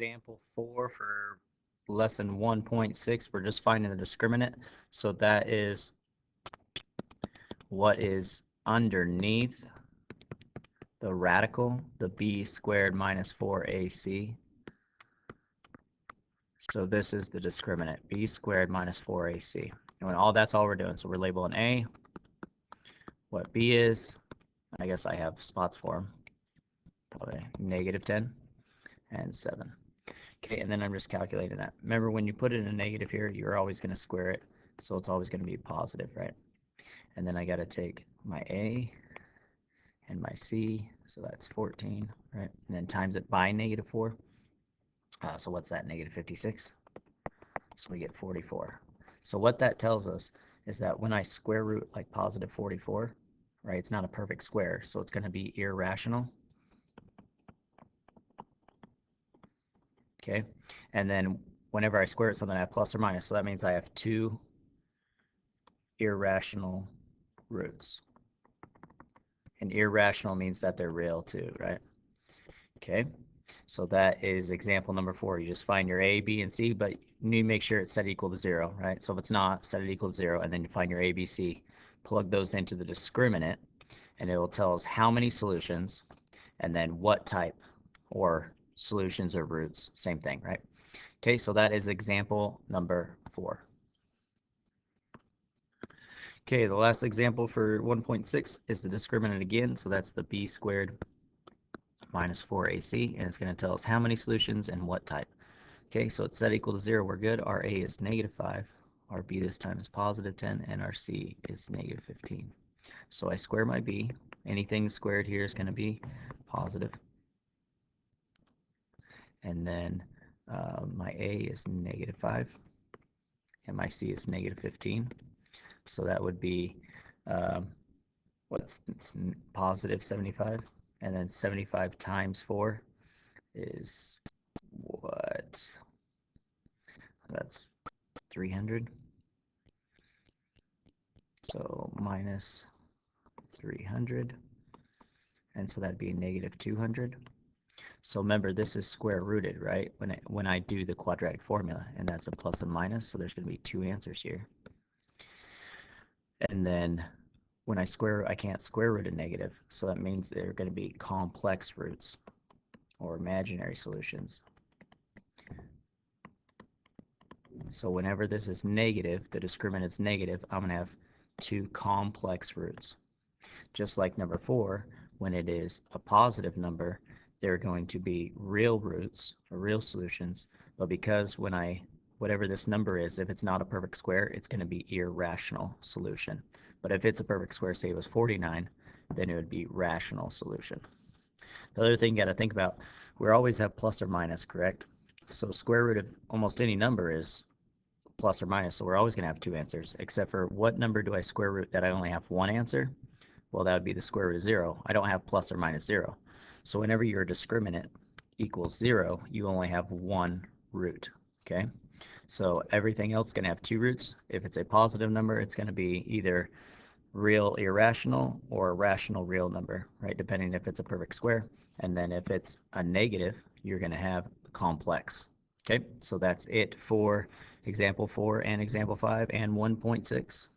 example 4 for lesson 1.6. We're just finding the discriminant. So that is what is underneath the radical, the b squared minus 4ac. So this is the discriminant, b squared minus 4ac. And that's all we're doing. So we're labeling a, what b is. I guess I have spots for them. Probably -10 and 7. Okay, and then I'm just calculating that. Remember, when you put in a negative here, you're always going to square it. So it's always going to be positive, right? And then I got to take my a and my c, so that's 14, right? And then times it by -4. So what's that, -56? So we get 44. So what that tells us is that when I square root like positive 44, right, it's not a perfect square, so it's going to be irrational. Okay, and then whenever I square it, something I have plus or minus, so that means I have two irrational roots. And irrational means that they're real too, right? Okay, so that is example number 4. You just find your a, b, and c, but you need to make sure it's set equal to 0, right? So if it's not, set it equal to 0, and then you find your a, b, c, plug those into the discriminant, and it will tell us how many solutions, and then what type, or solutions or roots, same thing, right? Okay, so that is example number 4. Okay, the last example for 1.6 is the discriminant again, so that's the b squared minus 4ac, and it's going to tell us how many solutions and what type. Okay, so it's set equal to 0, we're good. Our a is -5, our b this time is +10, and our c is -15. So I square my b. Anything squared here is going to be positive. And then my a is -5, and my c is -15. So that would be, it's positive 75. And then 75 times 4 is what? That's 300. So minus 300. And so that'd be -200. So remember, this is square rooted, right? When I do the quadratic formula, and that's a plus and minus, so there's going to be 2 answers here. And then when I can't square root a negative, so that means they're going to be complex roots or imaginary solutions. So whenever this is negative, the discriminant's negative, I'm going to have 2 complex roots. Just like number 4, when it is a positive number, they're going to be real roots or real solutions, but because whatever this number is, if it's not a perfect square, it's going to be irrational solution. But if it's a perfect square, say it was 49, then it would be rational solution. The other thing you got to think about, we always have plus or minus, correct? So square root of almost any number is plus or minus, so we're always going to have 2 answers, except for what number do I square root that I only have 1 answer? Well, that would be the square root of 0. I don't have plus or minus 0. So whenever your discriminant equals 0, you only have 1 root, okay? So everything else is going to have 2 roots. If it's a positive number, it's going to be either real irrational or rational real number, right? Depending if it's a perfect square. And then if it's a negative, you're going to have complex. Okay, so that's it for example 4 and example 5 and 1.6.